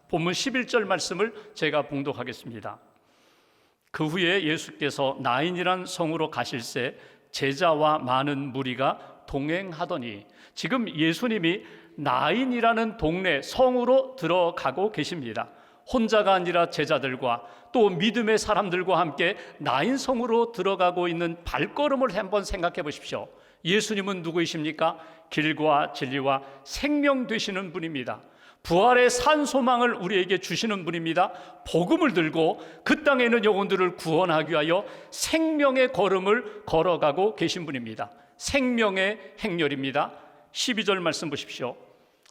본문 11절 말씀을 제가 봉독하겠습니다. 그 후에 예수께서 나인이란 성으로 가실새 제자와 많은 무리가 동행하더니, 지금 예수님이 나인이라는 동네 성으로 들어가고 계십니다. 혼자가 아니라 제자들과 또 믿음의 사람들과 함께 나인 성으로 들어가고 있는 발걸음을 한번 생각해 보십시오. 예수님은 누구이십니까? 길과 진리와 생명 되시는 분입니다. 부활의 산 소망을 우리에게 주시는 분입니다. 복음을 들고 그 땅에 있는 영혼들을 구원하기 위하여 생명의 걸음을 걸어가고 계신 분입니다. 생명의 행렬입니다. 12절 말씀 보십시오.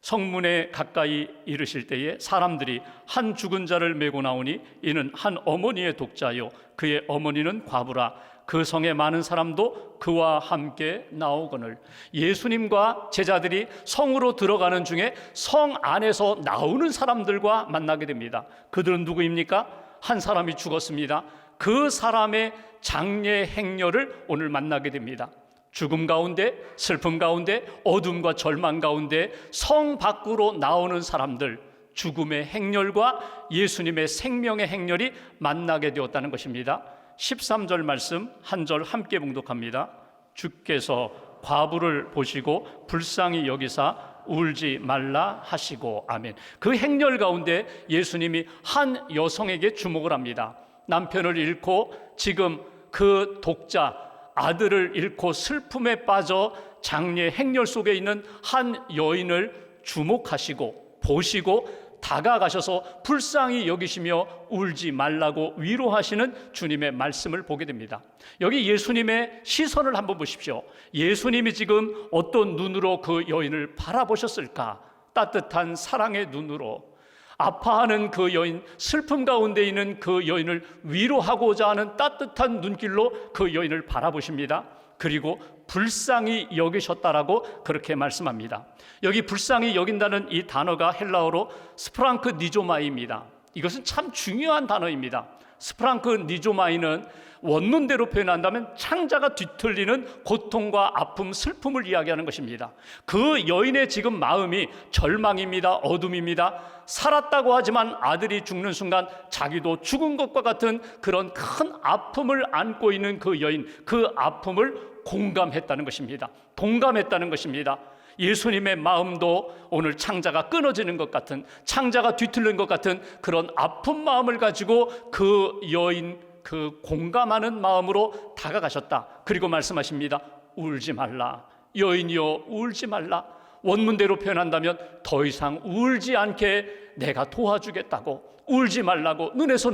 성문에 가까이 이르실 때에 사람들이 한 죽은 자를 메고 나오니 이는 한 어머니의 독자요 그의 어머니는 과부라. 그 성에 많은 사람도 그와 함께 나오거늘. 예수님과 제자들이 성으로 들어가는 중에 성 안에서 나오는 사람들과 만나게 됩니다. 그들은 누구입니까? 한 사람이 죽었습니다. 그 사람의 장례 행렬을 오늘 만나게 됩니다. 죽음 가운데, 슬픔 가운데, 어둠과 절망 가운데 성 밖으로 나오는 사람들, 죽음의 행렬과 예수님의 생명의 행렬이 만나게 되었다는 것입니다. 13절 말씀 한 절 함께 봉독합니다. 주께서 과부를 보시고 불쌍히 여기사 울지 말라 하시고. 아멘. 그 행렬 가운데 예수님이 한 여성에게 주목을 합니다. 남편을 잃고 지금 그 독자 아들을 잃고 슬픔에 빠져 장례 행렬 속에 있는 한 여인을 주목하시고 보시고 다가가셔서 불쌍히 여기시며 울지 말라고 위로하시는 주님의 말씀을 보게 됩니다. 여기 예수님의 시선을 한번 보십시오. 예수님이 지금 어떤 눈으로 그 여인을 바라보셨을까? 따뜻한 사랑의 눈으로. 아파하는 그 여인, 슬픔 가운데 있는 그 여인을 위로하고자 하는 따뜻한 눈길로 그 여인을 바라보십니다. 그리고 불쌍히 여기셨다라고 그렇게 말씀합니다. 여기 불쌍히 여긴다는 이 단어가 헬라어로 스프랑크 니조마이입니다. 이것은 참 중요한 단어입니다. 스프랑크 니조마이는 원문대로 표현한다면 창자가 뒤틀리는 고통과 아픔, 슬픔을 이야기하는 것입니다. 그 여인의 지금 마음이 절망입니다. 어둠입니다. 살았다고 하지만 아들이 죽는 순간 자기도 죽은 것과 같은 그런 큰 아픔을 안고 있는 그 여인, 그 아픔을 공감했다는 것입니다. 동감했다는 것입니다. 예수님의 마음도 오늘 창자가 끊어지는 것 같은, 창자가 뒤틀린 것 같은 그런 아픈 마음을 가지고 그 여인, 그 공감하는 마음으로 다가가셨다. 그리고 말씀하십니다. 울지 말라. 여인이여 울지 말라. 원문대로 표현한다면 더 이상 울지 않게 내가 도와주겠다고, 울지 말라고, 눈에서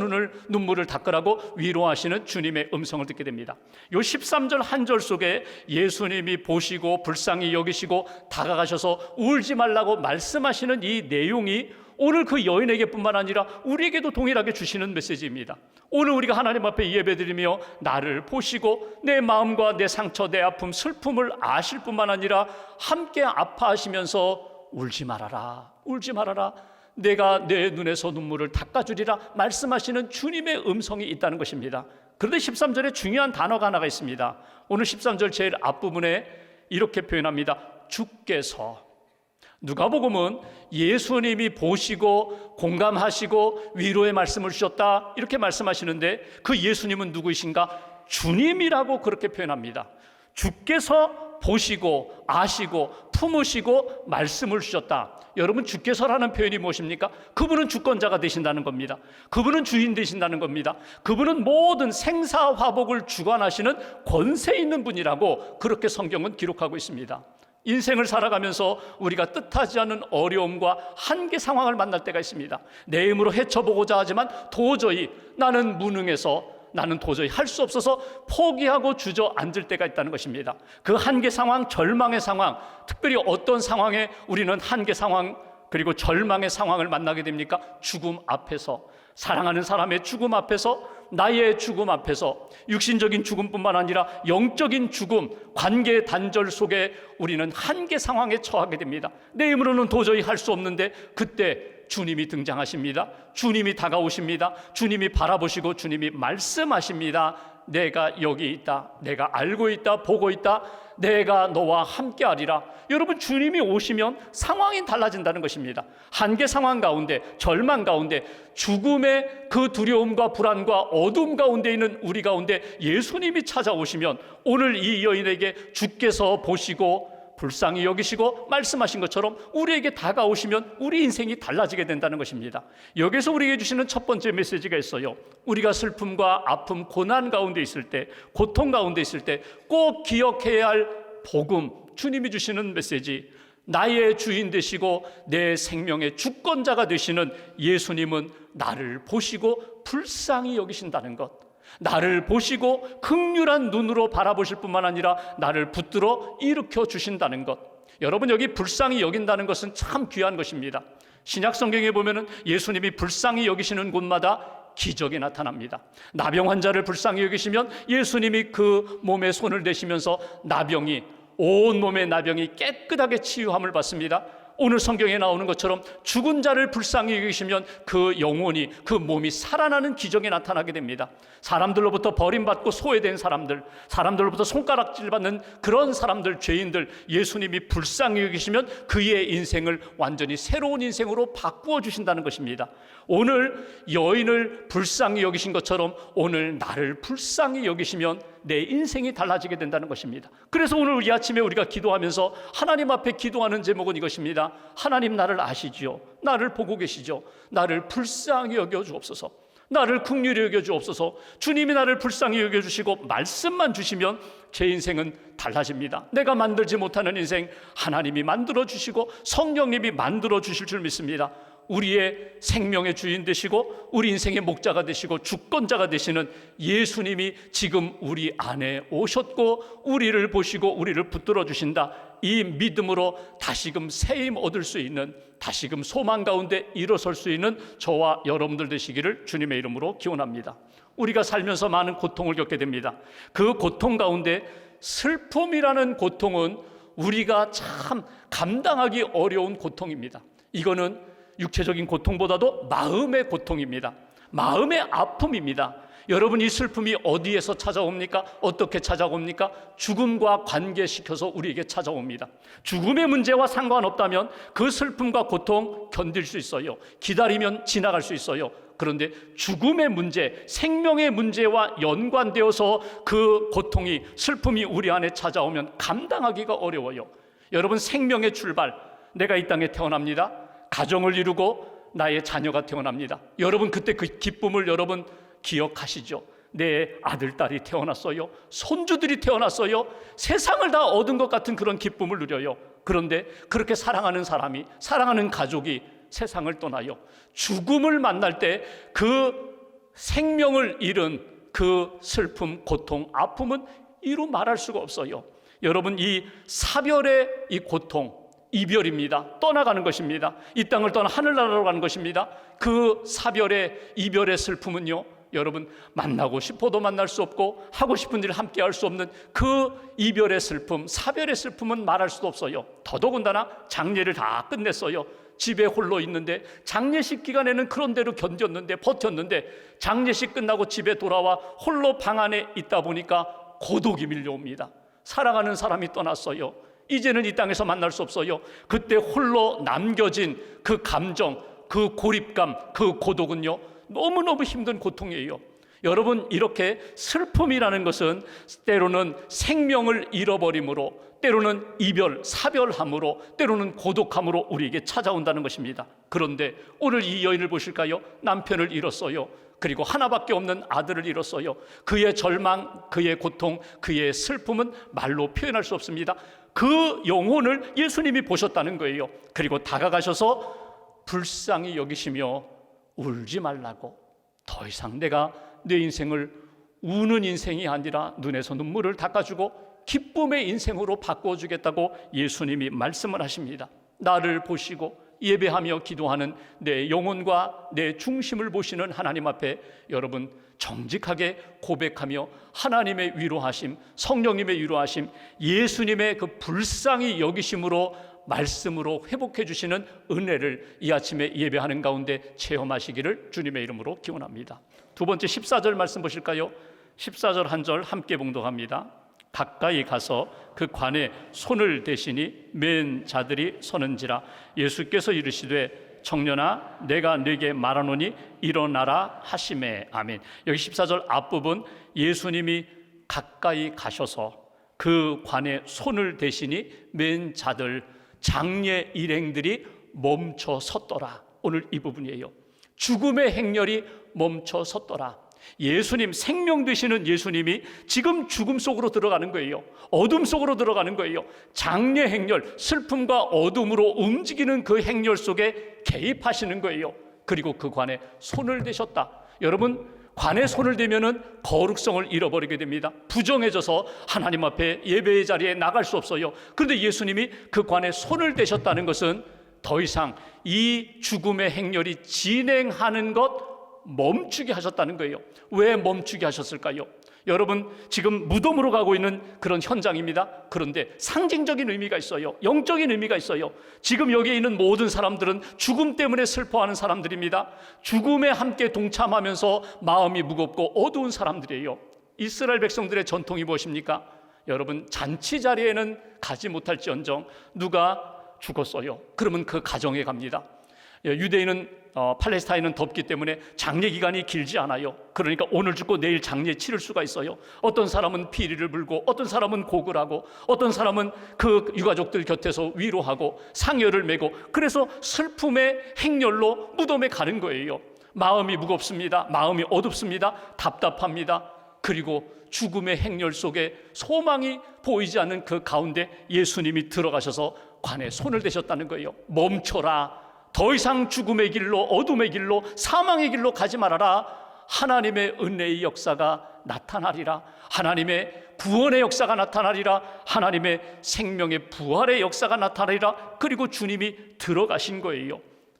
눈물을 닦으라고 위로하시는 주님의 음성을 듣게 됩니다. 요 13절 한 절 속에 예수님이 보시고 불쌍히 여기시고 다가가셔서 울지 말라고 말씀하시는 이 내용이 오늘 그 여인에게 뿐만 아니라 우리에게도 동일하게 주시는 메시지입니다. 오늘 우리가 하나님 앞에 예배드리며 나를 보시고 내 마음과 내 상처, 내 아픔, 슬픔을 아실 뿐만 아니라 함께 아파하시면서 울지 말아라, 울지 말아라, 내가 내 눈에서 눈물을 닦아주리라 말씀하시는 주님의 음성이 있다는 것입니다. 그런데 13절에 중요한 단어가 하나가 있습니다. 오늘 13절 제일 앞부분에 이렇게 표현합니다. 주께서. 누가복음은 예수님이 보시고 공감하시고 위로의 말씀을 주셨다 이렇게 말씀하시는데 그 예수님은 누구이신가? 주님이라고 그렇게 표현합니다. 주께서 보시고 아시고 품으시고 말씀을 주셨다. 여러분, 주께서라는 표현이 무엇입니까? 그분은 주권자가 되신다는 겁니다. 그분은 주인 되신다는 겁니다. 그분은 모든 생사화복을 주관하시는 권세 있는 분이라고 그렇게 성경은 기록하고 있습니다. 인생을 살아가면서 우리가 뜻하지 않은 어려움과 한계 상황을 만날 때가 있습니다. 내 힘으로 헤쳐보고자 하지만 도저히 나는 무능해서, 나는 도저히 할 수 없어서 포기하고 주저앉을 때가 있다는 것입니다. 그 한계 상황, 절망의 상황, 특별히 어떤 상황에 우리는 한계 상황 그리고 절망의 상황을 만나게 됩니까? 죽음 앞에서, 사랑하는 사람의 죽음 앞에서, 나의 죽음 앞에서, 육신적인 죽음뿐만 아니라 영적인 죽음, 관계 단절 속에 우리는 한계 상황에 처하게 됩니다. 내 힘으로는 도저히 할 수 없는데 그때 주님이 등장하십니다. 주님이 다가오십니다. 주님이 바라보시고 주님이 말씀하십니다. 내가 여기 있다, 내가 알고 있다, 보고 있다, 내가 너와 함께하리라. 여러분, 주님이 오시면 상황이 달라진다는 것입니다. 한계 상황 가운데, 절망 가운데, 죽음의 그 두려움과 불안과 어둠 가운데 있는 우리 가운데 예수님이 찾아오시면 오늘 이 여인에게 주께서 보시고 불쌍히 여기시고 말씀하신 것처럼 우리에게 다가오시면 우리 인생이 달라지게 된다는 것입니다. 여기서 우리에게 주시는 첫 번째 메시지가 있어요. 우리가 슬픔과 아픔, 고난 가운데 있을 때, 고통 가운데 있을 때 꼭 기억해야 할 복음, 주님이 주시는 메시지, 나의 주인 되시고 내 생명의 주권자가 되시는 예수님은 나를 보시고 불쌍히 여기신다는 것, 나를 보시고 긍휼한 눈으로 바라보실 뿐만 아니라 나를 붙들어 일으켜 주신다는 것. 여러분, 여기 불쌍히 여긴다는 것은 참 귀한 것입니다. 신약 성경에 보면은 예수님이 불쌍히 여기시는 곳마다 기적이 나타납니다. 나병 환자를 불쌍히 여기시면 예수님이 그 몸에 손을 대시면서 온몸의 나병이 깨끗하게 치유함을 받습니다. 오늘 성경에 나오는 것처럼 죽은 자를 불쌍히 여기시면 그 영혼이, 그 몸이 살아나는 기적이 나타나게 됩니다. 사람들로부터 버림받고 소외된 사람들로부터 손가락질 받는 그런 사람들, 죄인들, 예수님이 불쌍히 여기시면 그의 인생을 완전히 새로운 인생으로 바꾸어 주신다는 것입니다. 오늘 여인을 불쌍히 여기신 것처럼 오늘 나를 불쌍히 여기시면 내 인생이 달라지게 된다는 것입니다. 그래서 오늘 이 아침에 우리가 기도하면서 하나님 앞에 기도하는 제목은 이것입니다. 하나님, 나를 아시지요, 나를 보고 계시죠. 나를 불쌍히 여겨 주옵소서, 나를 긍휼히 여겨 주옵소서. 주님이 나를 불쌍히 여겨 주시고 말씀만 주시면 제 인생은 달라집니다. 내가 만들지 못하는 인생 하나님이 만들어 주시고 성령님이 만들어 주실 줄 믿습니다. 우리의 생명의 주인 되시고 우리 인생의 목자가 되시고 주권자가 되시는 예수님이 지금 우리 안에 오셨고 우리를 보시고 우리를 붙들어 주신다. 이 믿음으로 다시금 새힘 얻을 수 있는, 다시금 소망 가운데 일어설 수 있는 저와 여러분들 되시기를 주님의 이름으로 기원합니다. 우리가 살면서 많은 고통을 겪게 됩니다. 그 고통 가운데 슬픔이라는 고통은 우리가 참 감당하기 어려운 고통입니다. 이거는 육체적인 고통보다도 마음의 고통입니다. 마음의 아픔입니다. 여러분, 이 슬픔이 어디에서 찾아옵니까? 어떻게 찾아옵니까? 죽음과 관계시켜서 우리에게 찾아옵니다. 죽음의 문제와 상관없다면 그 슬픔과 고통 견딜 수 있어요. 기다리면 지나갈 수 있어요. 그런데 죽음의 문제, 생명의 문제와 연관되어서 그 고통이, 슬픔이 우리 안에 찾아오면 감당하기가 어려워요. 여러분, 생명의 출발, 내가 이 땅에 태어납니다. 가정을 이루고 나의 자녀가 태어납니다. 여러분, 그때 그 기쁨을 여러분 기억하시죠? 내 아들, 딸이 태어났어요. 손주들이 태어났어요. 세상을 다 얻은 것 같은 그런 기쁨을 누려요. 그런데 그렇게 사랑하는 사람이, 사랑하는 가족이 세상을 떠나요. 죽음을 만날 때 그 생명을 잃은 그 슬픔, 고통, 아픔은 이루 말할 수가 없어요. 여러분, 이 사별의 이 고통, 이별입니다. 떠나가는 것입니다. 이 땅을 떠나 하늘나라로 가는 것입니다. 그 사별의, 이별의 슬픔은요, 여러분, 만나고 싶어도 만날 수 없고 하고 싶은 일을 함께 할 수 없는 그 이별의 슬픔, 사별의 슬픔은 말할 수도 없어요. 더더군다나 장례를 다 끝냈어요. 집에 홀로 있는데, 장례식 기간에는 그런 대로 견뎠는데, 버텼는데, 장례식 끝나고 집에 돌아와 홀로 방 안에 있다 보니까 고독이 밀려옵니다. 사랑하는 사람이 떠났어요. 이제는 이 땅에서 만날 수 없어요. 그때 홀로 남겨진 그 감정, 그 고립감, 그 고독은요, 너무너무 힘든 고통이에요. 여러분, 이렇게 슬픔이라는 것은 때로는 생명을 잃어버림으로, 때로는 이별, 사별함으로, 때로는 고독함으로 우리에게 찾아온다는 것입니다. 그런데 오늘 이 여인을 보실까요? 남편을 잃었어요. 그리고 하나밖에 없는 아들을 잃었어요. 그의 절망, 그의 고통, 그의 슬픔은 말로 표현할 수 없습니다. 그 영혼을 예수님이 보셨다는 거예요. 그리고 다가가셔서 불쌍히 여기시며 울지 말라고, 더 이상 내가 내 인생을 우는 인생이 아니라 눈에서 눈물을 닦아주고 기쁨의 인생으로 바꿔주겠다고 예수님이 말씀을 하십니다. 나를 보시고 예배하며 기도하는 내 영혼과 내 중심을 보시는 하나님 앞에 여러분 정직하게 고백하며 하나님의 위로하심, 성령님의 위로하심, 예수님의 그 불쌍히 여기심으로 말씀으로 회복해 주시는 은혜를 이 아침에 예배하는 가운데 체험하시기를 주님의 이름으로 기원합니다. 두 번째 14절 말씀 보실까요? 14절 한 절 함께 봉독합니다. 가까이 가서 그 관에 손을 대시니 맨 자들이 서는지라. 예수께서 이르시되 청년아 내가 네게 말하노니 일어나라 하시매. 아멘. 여기 14절 앞부분 예수님이 가까이 가셔서 그 관에 손을 대시니 맨 자들 장례 일행들이 멈춰 섰더라. 오늘 이 부분이에요. 죽음의 행렬이 멈춰 섰더라. 예수님, 생명 되시는 예수님이 지금 죽음 속으로 들어가는 거예요. 어둠 속으로 들어가는 거예요. 장례 행렬, 슬픔과 어둠으로 움직이는 그 행렬 속에 개입하시는 거예요. 그리고 그 관에 손을 대셨다. 여러분, 관에 손을 대면은 거룩성을 잃어버리게 됩니다. 부정해져서 하나님 앞에 예배의 자리에 나갈 수 없어요. 그런데 예수님이 그 관에 손을 대셨다는 것은 더 이상 이 죽음의 행렬이 진행하는 것 멈추게 하셨다는 거예요. 왜 멈추게 하셨을까요? 여러분, 지금 무덤으로 가고 있는 그런 현장입니다. 그런데 상징적인 의미가 있어요. 영적인 의미가 있어요. 지금 여기에 있는 모든 사람들은 죽음 때문에 슬퍼하는 사람들입니다. 죽음에 함께 동참하면서 마음이 무겁고 어두운 사람들이에요. 이스라엘 백성들의 전통이 무엇입니까? 여러분, 잔치 자리에는 가지 못할지언정 누가 죽었어요. 그러면 그 가정에 갑니다. 유대인은 팔레스타인은 덥기 때문에 장례 기간이 길지 않아요. 그러니까 오늘 죽고 내일 장례 치를 수가 있어요. 어떤 사람은 피리를 불고, 어떤 사람은 곡을 하고, 어떤 사람은 그 유가족들 곁에서 위로하고 상여를 메고, 그래서 슬픔의 행렬로 무덤에 가는 거예요. 마음이 무겁습니다. 마음이 어둡습니다. 답답합니다. 그리고 죽음의 행렬 속에 소망이 보이지 않는 그 가운데 예수님이 들어가셔서 관에 손을 대셨다는 거예요. 멈춰라. 더 이상 죽음의 길로, 어둠의 길로, 사망의 길로 가지 말아라. 하나님의 은혜의 역사가 나타나리라. 하나님의 구원의 역사가 나타나리라. 하나님의 생명의 부활의 역사가 나타나리라. 그리고 주님이 들어가신 거예요.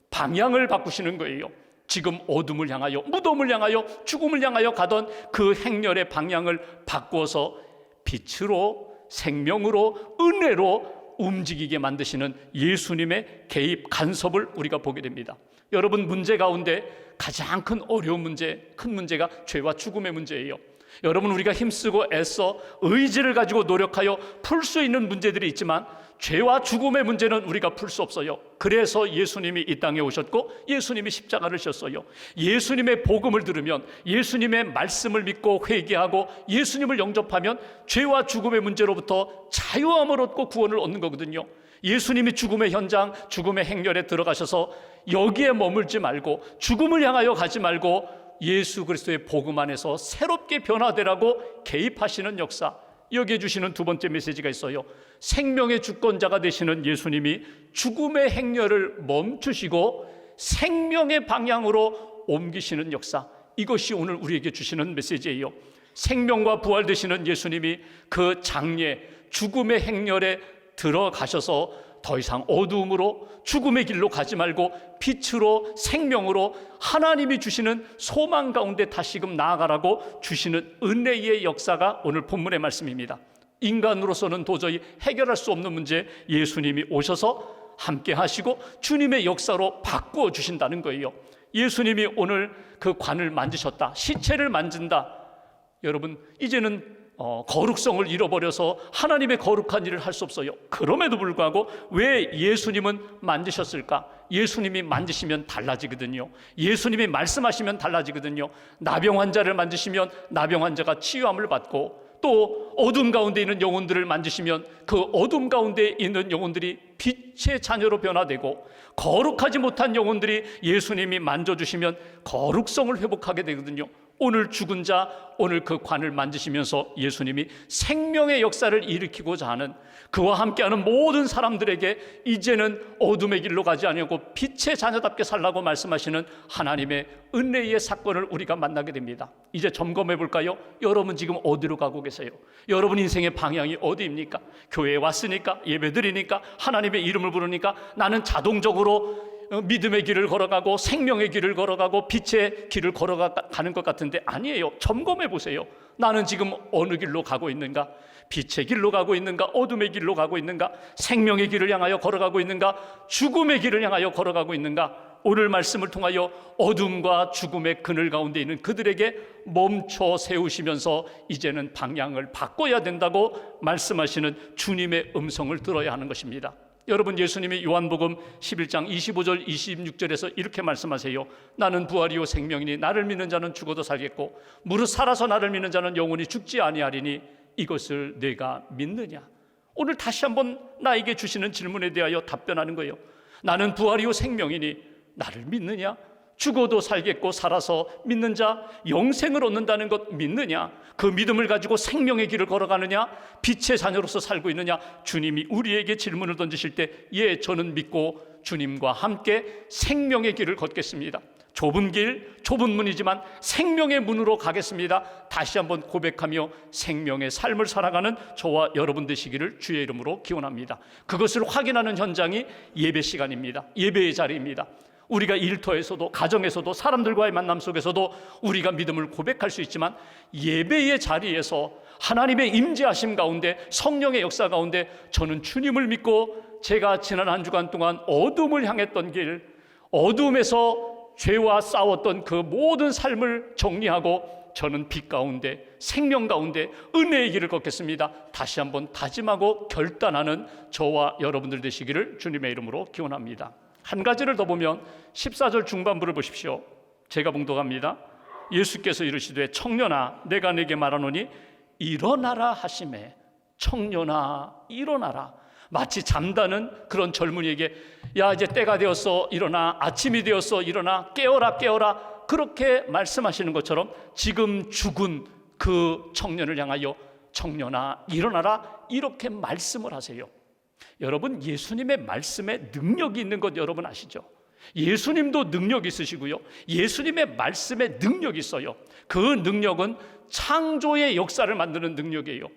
방향을 바꾸시는 거예요. 지금 어둠을 향하여, 무덤을 향하여, 죽음을 향하여 가던 그 행렬의 방향을 바꾸어서 빛으로, 생명으로, 은혜로 움직이게 만드시는 예수님의 개입, 간섭을 우리가 보게 됩니다. 여러분, 문제 가운데 가장 큰 어려운 문제, 큰 문제가 죄와 죽음의 문제예요. 여러분, 우리가 힘쓰고 애써 의지를 가지고 노력하여 풀 수 있는 문제들이 있지만 죄와 죽음의 문제는 우리가 풀 수 없어요. 그래서 예수님이 이 땅에 오셨고 예수님이 십자가를 지셨어요. 예수님의 복음을 들으면, 예수님의 말씀을 믿고 회개하고 예수님을 영접하면 죄와 죽음의 문제로부터 자유함을 얻고 구원을 얻는 거거든요. 예수님이 죽음의 현장, 죽음의 행렬에 들어가셔서 여기에 머물지 말고, 죽음을 향하여 가지 말고 예수 그리스도의 복음 안에서 새롭게 변화되라고 개입하시는 역사, 여기에 주시는 두 번째 메시지가 있어요. 생명의 주권자가 되시는 예수님이 죽음의 행렬을 멈추시고 생명의 방향으로 옮기시는 역사, 이것이 오늘 우리에게 주시는 메시지예요. 생명과 부활 되시는 예수님이 그 장례, 죽음의 행렬에 들어가셔서 더 이상 어두움으로, 죽음의 길로 가지 말고 빛으로, 생명으로 하나님이 주시는 소망 가운데 다시금 나아가라고 주시는 은혜의 역사가 오늘 본문의 말씀입니다. 인간으로서는 도저히 해결할 수 없는 문제, 예수님이 오셔서 함께 하시고 주님의 역사로 바꾸어 주신다는 거예요. 예수님이 오늘 그 관을 만지셨다, 시체를 만진다. 여러분, 이제는 거룩성을 잃어버려서 하나님의 거룩한 일을 할 수 없어요. 그럼에도 불구하고 왜 예수님은 만지셨을까? 예수님이 만지시면 달라지거든요. 예수님이 말씀하시면 달라지거든요. 나병 환자를 만지시면 나병 환자가 치유함을 받고, 또 어둠 가운데 있는 영혼들을 만지시면 그 어둠 가운데 있는 영혼들이 빛의 자녀로 변화되고, 거룩하지 못한 영혼들이 예수님이 만져주시면 거룩성을 회복하게 되거든요. 오늘 죽은 자, 오늘 그 관을 만지시면서 예수님이 생명의 역사를 일으키고자 하는, 그와 함께하는 모든 사람들에게 이제는 어둠의 길로 가지 아니하고 빛의 자녀답게 살라고 말씀하시는 하나님의 은혜의 사건을 우리가 만나게 됩니다. 이제 점검해 볼까요? 여러분 지금 어디로 가고 계세요? 여러분 인생의 방향이 어디입니까? 교회에 왔으니까, 예배드리니까, 하나님의 이름을 부르니까 나는 자동적으로 믿음의 길을 걸어가고 생명의 길을 걸어가고 빛의 길을 걸어가는 것 같은데 아니에요. 점검해 보세요. 나는 지금 어느 길로 가고 있는가? 빛의 길로 가고 있는가? 어둠의 길로 가고 있는가? 생명의 길을 향하여 걸어가고 있는가? 죽음의 길을 향하여 걸어가고 있는가? 오늘 말씀을 통하여 어둠과 죽음의 그늘 가운데 있는 그들에게 멈춰 세우시면서 이제는 방향을 바꿔야 된다고 말씀하시는 주님의 음성을 들어야 하는 것입니다. 여러분, 예수님이 요한복음 11장 25절 26절에서 이렇게 말씀하세요. 나는 부활이요 생명이니 나를 믿는 자는 죽어도 살겠고 무릇 살아서 나를 믿는 자는 영원히 죽지 아니하리니 이것을 내가 믿느냐. 오늘 다시 한번 나에게 주시는 질문에 대하여 답변하는 거예요. 나는 부활이요 생명이니 나를 믿느냐? 죽어도 살겠고 살아서 믿는 자 영생을 얻는다는 것 믿느냐? 그 믿음을 가지고 생명의 길을 걸어가느냐? 빛의 자녀로서 살고 있느냐? 주님이 우리에게 질문을 던지실 때 예, 저는 믿고 주님과 함께 생명의 길을 걷겠습니다. 좁은 길, 좁은 문이지만 생명의 문으로 가겠습니다. 다시 한번 고백하며 생명의 삶을 살아가는 저와 여러분 되시기를 주의 이름으로 기원합니다. 그것을 확인하는 현장이 예배 시간입니다. 예배의 자리입니다. 우리가 일터에서도 가정에서도 사람들과의 만남 속에서도 우리가 믿음을 고백할 수 있지만 예배의 자리에서 하나님의 임재하심 가운데 성령의 역사 가운데 저는 주님을 믿고 제가 지난 한 주간 동안 어둠을 향했던 길, 어둠에서 죄와 싸웠던 그 모든 삶을 정리하고 저는 빛 가운데 생명 가운데 은혜의 길을 걷겠습니다. 다시 한번 다짐하고 결단하는 저와 여러분들 되시기를 주님의 이름으로 기원합니다. 한 가지를 더 보면 14절 중반부를 보십시오. 제가 봉독합니다. 예수께서 이르시되 청년아 내가 네게 말하노니 일어나라 하시매. 청년아 일어나라. 마치 잠다는 그런 젊은이에게 야 이제 때가 되었어 일어나, 아침이 되었어 일어나, 깨어라 깨어라, 그렇게 말씀하시는 것처럼 지금 죽은 그 청년을 향하여 청년아 일어나라 이렇게 말씀을 하세요. 여러분, 예수님의 말씀에 능력이 있는 것 여러분 아시죠? 예수님도 능력이 있으시고요, 예수님의 말씀에 능력이 있어요. 그 능력은 창조의 역사를 만드는 능력이에요.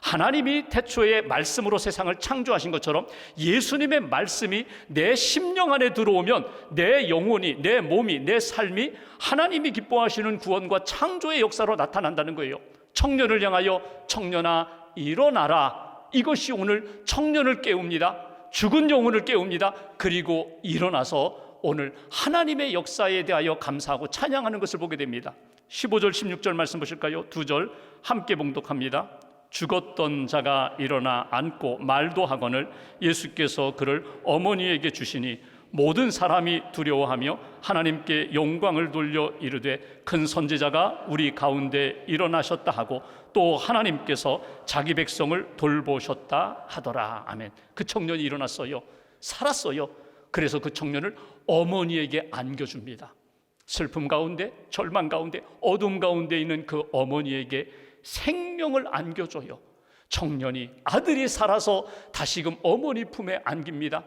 하나님이 태초에 말씀으로 세상을 창조하신 것처럼 예수님의 말씀이 내 심령 안에 들어오면 내 영혼이, 내 몸이, 내 삶이 하나님이 기뻐하시는 구원과 창조의 역사로 나타난다는 거예요. 청년을 향하여 청년아 일어나라. 이것이 오늘 청년을 깨웁니다. 죽은 영혼을 깨웁니다. 그리고 일어나서 오늘 하나님의 역사에 대하여 감사하고 찬양하는 것을 보게 됩니다. 15절 16절 말씀 보실까요? 두 절 함께 봉독합니다. 죽었던 자가 일어나 앉고 말도 하거늘 예수께서 그를 어머니에게 주시니 모든 사람이 두려워하며 하나님께 영광을 돌려 이르되 큰 선지자가 우리 가운데 일어나셨다 하고 또 하나님께서 자기 백성을 돌보셨다 하더라. 아멘. 그 청년이 일어났어요. 살았어요. 그래서 그 청년을 어머니에게 안겨줍니다. 슬픔 가운데, 절망 가운데, 어둠 가운데 있는 그 어머니에게 생명을 안겨줘요. 청년이, 아들이 살아서 다시금 어머니 품에 안깁니다.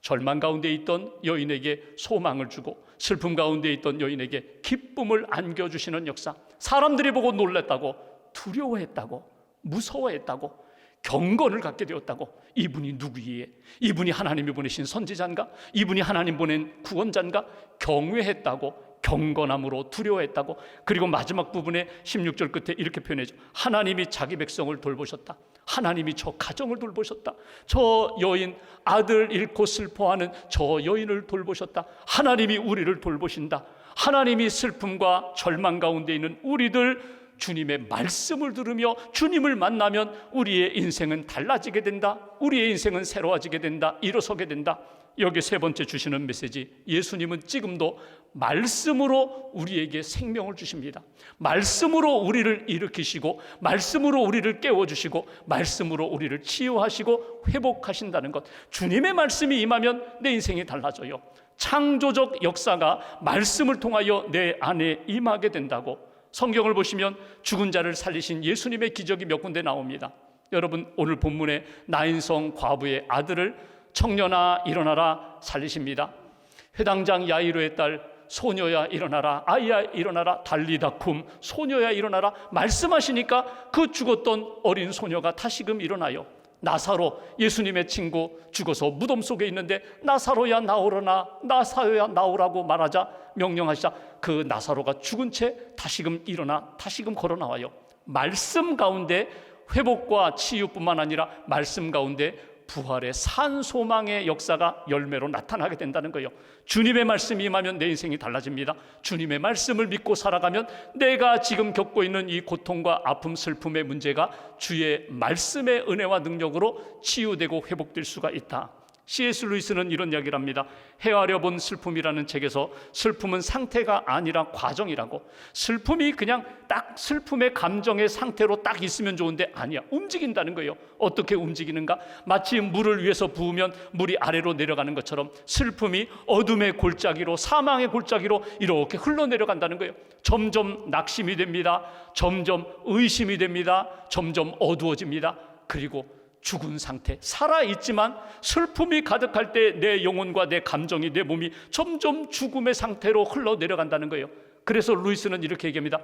절망 가운데 있던 여인에게 소망을 주고 슬픔 가운데 있던 여인에게 기쁨을 안겨주시는 역사. 사람들이 보고 놀랐다고, 두려워했다고, 무서워했다고, 경건을 갖게 되었다고. 이분이 누구이에? 이분이 하나님이 보내신 선지자인가? 이분이 하나님 보낸 구원자인가? 경외했다고, 경건함으로 두려워했다고. 그리고 마지막 부분에 16절 끝에 이렇게 표현해줘. 하나님이 자기 백성을 돌보셨다. 하나님이 저 가정을 돌보셨다. 저 여인, 아들 잃고 슬퍼하는 저 여인을 돌보셨다. 하나님이 우리를 돌보신다. 하나님이 슬픔과 절망 가운데 있는 우리들 주님의 말씀을 들으며 주님을 만나면 우리의 인생은 달라지게 된다. 우리의 인생은 새로워지게 된다. 일어서게 된다. 여기 세 번째 주시는 메시지, 예수님은 지금도 말씀으로 우리에게 생명을 주십니다. 말씀으로 우리를 일으키시고 말씀으로 우리를 깨워주시고 말씀으로 우리를 치유하시고 회복하신다는 것. 주님의 말씀이 임하면 내 인생이 달라져요. 창조적 역사가 말씀을 통하여 내 안에 임하게 된다고. 성경을 보시면 죽은 자를 살리신 예수님의 기적이 몇 군데 나옵니다. 여러분, 오늘 본문에 나인성 과부의 아들을 청년아 일어나라 살리십니다. 회당장 야이로의 딸 소녀야 일어나라, 아이야 일어나라, 달리다쿰 소녀야 일어나라 말씀하시니까 그 죽었던 어린 소녀가 다시금 일어나요. 나사로, 예수님의 친구, 죽어서 무덤 속에 있는데 나사로야 나오라나, 나사로야 나오라고 말하자 명령하시자 그 나사로가 죽은 채 다시금 일어나 다시금 걸어 나와요. 말씀 가운데 회복과 치유뿐만 아니라 말씀 가운데 부활의 산소망의 역사가 열매로 나타나게 된다는 거예요. 주님의 말씀이 임하면 내 인생이 달라집니다. 주님의 말씀을 믿고 살아가면 내가 지금 겪고 있는 이 고통과 아픔, 슬픔의 문제가 주의 말씀의 은혜와 능력으로 치유되고 회복될 수가 있다. C.S. 루이스는 이런 이야기를 합니다. 헤아려 본 슬픔이라는 책에서 슬픔은 상태가 아니라 과정이라고. 슬픔이 그냥 딱 슬픔의 감정의 상태로 딱 있으면 좋은데 아니야, 움직인다는 거예요. 어떻게 움직이는가? 마치 물을 위에서 부으면 물이 아래로 내려가는 것처럼 슬픔이 어둠의 골짜기로, 사망의 골짜기로 이렇게 흘러내려간다는 거예요. 점점 낙심이 됩니다. 점점 의심이 됩니다. 점점 어두워집니다. 그리고 죽은 상태, 살아있지만 슬픔이 가득할 때 내 영혼과 내 감정이, 내 몸이 점점 죽음의 상태로 흘러내려간다는 거예요. 그래서 루이스는 이렇게 얘기합니다.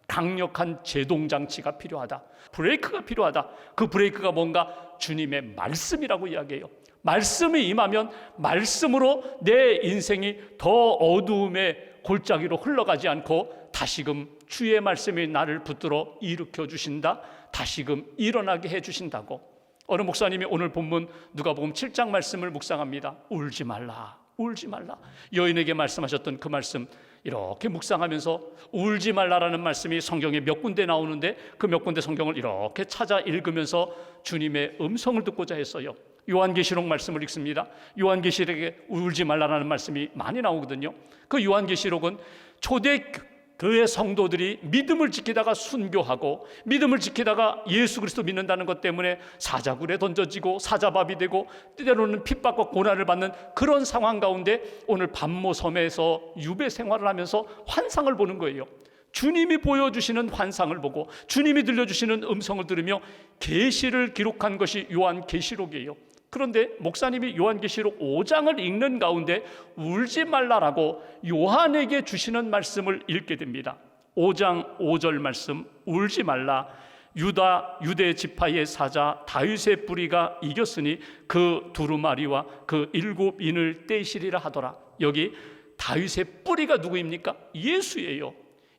강력한 제동장치가 필요하다. 브레이크가 필요하다. 그 브레이크가 뭔가 주님의 말씀이라고 이야기해요. 말씀이 임하면 말씀으로 내 인생이 더 어두움의 골짜기로 흘러가지 않고 다시금 주의 말씀이 나를 붙들어 일으켜 주신다. 다시금 일어나게 해주신다고. 어느 목사님이 오늘 본문 누가복음 7장 말씀을 묵상합니다. 울지 말라, 울지 말라. 여인에게 말씀하셨던 그 말씀 이렇게 묵상하면서 울지 말라라는 말씀이 성경에 몇 군데 나오는데 그 몇 군데 성경을 이렇게 찾아 읽으면서 주님의 음성을 듣고자 했어요. 요한계시록 말씀을 읽습니다. 요한계시록에 울지 말라라는 말씀이 많이 나오거든요. 그 요한계시록은 초대 교회 성도들이 믿음을 지키다가 순교하고 믿음을 지키다가 예수 그리스도 믿는다는 것 때문에 사자굴에 던져지고 사자밥이 되고 때로는 핍박과 고난을 받는 그런 상황 가운데 오늘 반모섬에서 유배 생활을 하면서 환상을 보는 거예요. 주님이 보여주시는 환상을 보고 주님이 들려주시는 음성을 들으며 계시를 기록한 것이 요한계시록이에요. 그런데 목사님이 요한계시록 5장을 읽는 가운데 울지 말라라고 요한에게 주시는 말씀을 읽게 됩니다. 5장 5절 말씀, 울지 말라. 유대 지파의 사자 다윗의 뿌리가 이겼으니 그 두루마리와 그 7인을 떼시리라 하더라. 여기 다윗의 뿌리가 누구입니까? 예수예요.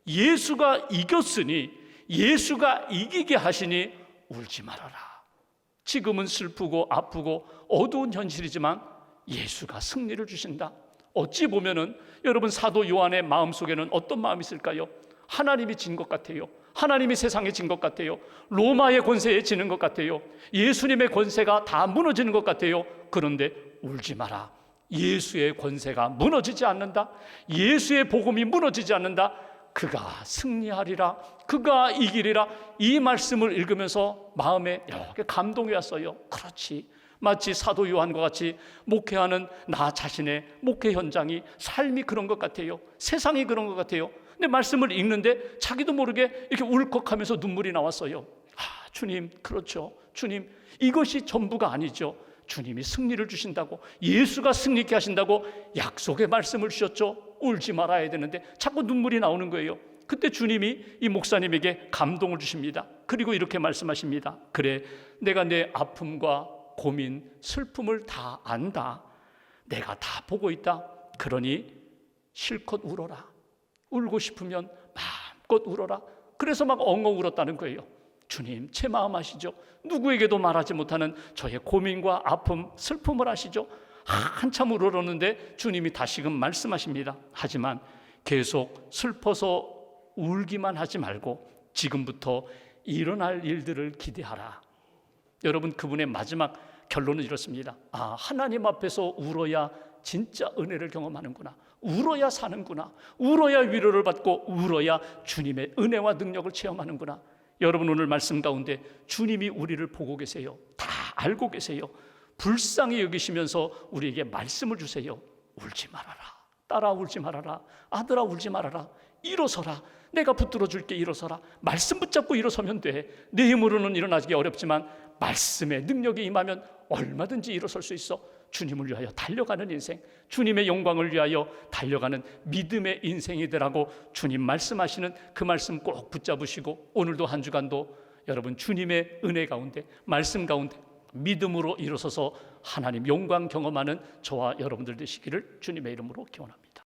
예수가 이겼으니, 예수가 이기게 하시니 울지 말아라. 지금은 슬프고 아프고 어두운 현실이지만 예수가 승리를 주신다. 어찌 보면은 여러분 사도 요한의 마음속에는 어떤 마음이 있을까요? 하나님이 진 것 같아요. 하나님이 세상에 진 것 같아요. 로마의 권세에 지는 것 같아요. 예수님의 권세가 다 무너지는 것 같아요. 그런데 울지 마라. 예수의 권세가 무너지지 않는다. 예수의 복음이 무너지지 않는다. 그가 승리하리라, 그가 이기리라. 이 말씀을 읽으면서 마음에 이렇게 감동이 왔어요. 그렇지, 마치 사도 요한과 같이 목회하는 나 자신의 목회 현장이, 삶이 그런 것 같아요. 세상이 그런 것 같아요. 근데 말씀을 읽는데 자기도 모르게 이렇게 울컥하면서 눈물이 나왔어요. 주님, 그렇죠. 주님, 이것이 전부가 아니죠. 주님이 승리를 주신다고, 예수가 승리케 하신다고 약속의 말씀을 주셨죠. 울지 말아야 되는데 자꾸 눈물이 나오는 거예요. 그때 주님이 이 목사님에게 감동을 주십니다. 그리고 이렇게 말씀하십니다. 그래, 내가 내 아픔과 고민, 슬픔을 다 안다. 내가 다 보고 있다. 그러니 실컷 울어라. 울고 싶으면 마음껏 울어라. 그래서 막 엉엉 울었다는 거예요. 주님, 제 마음 아시죠? 누구에게도 말하지 못하는 저의 고민과 아픔, 슬픔을 아시죠? 한참 울었는데 주님이 다시금 말씀하십니다. 하지만 계속 슬퍼서 울기만 하지 말고 지금부터 일어날 일들을 기대하라. 여러분, 그분의 마지막 결론은 이렇습니다. 하나님 앞에서 울어야 진짜 은혜를 경험하는구나. 울어야 사는구나. 울어야 위로를 받고 울어야 주님의 은혜와 능력을 체험하는구나. 여러분, 오늘 말씀 가운데 주님이 우리를 보고 계세요. 다 알고 계세요. 불쌍히 여기시면서 우리에게 말씀을 주세요. 울지 말아라. 딸아, 울지 말아라. 아들아, 울지 말아라. 일어서라. 내가 붙들어 줄게. 일어서라. 말씀 붙잡고 일어서면 돼. 내 힘으로는 일어나기 어렵지만 말씀의 능력이 임하면 얼마든지 일어설 수 있어. 주님을 위하여 달려가는 인생, 주님의 영광을 위하여 달려가는 믿음의 인생이 되라고 주님 말씀하시는 그 말씀 꼭 붙잡으시고 오늘도 한 주간도 여러분 주님의 은혜 가운데, 말씀 가운데 믿음으로 일어서서 하나님 영광 경험하는 저와 여러분들 되시기를 주님의 이름으로 기원합니다.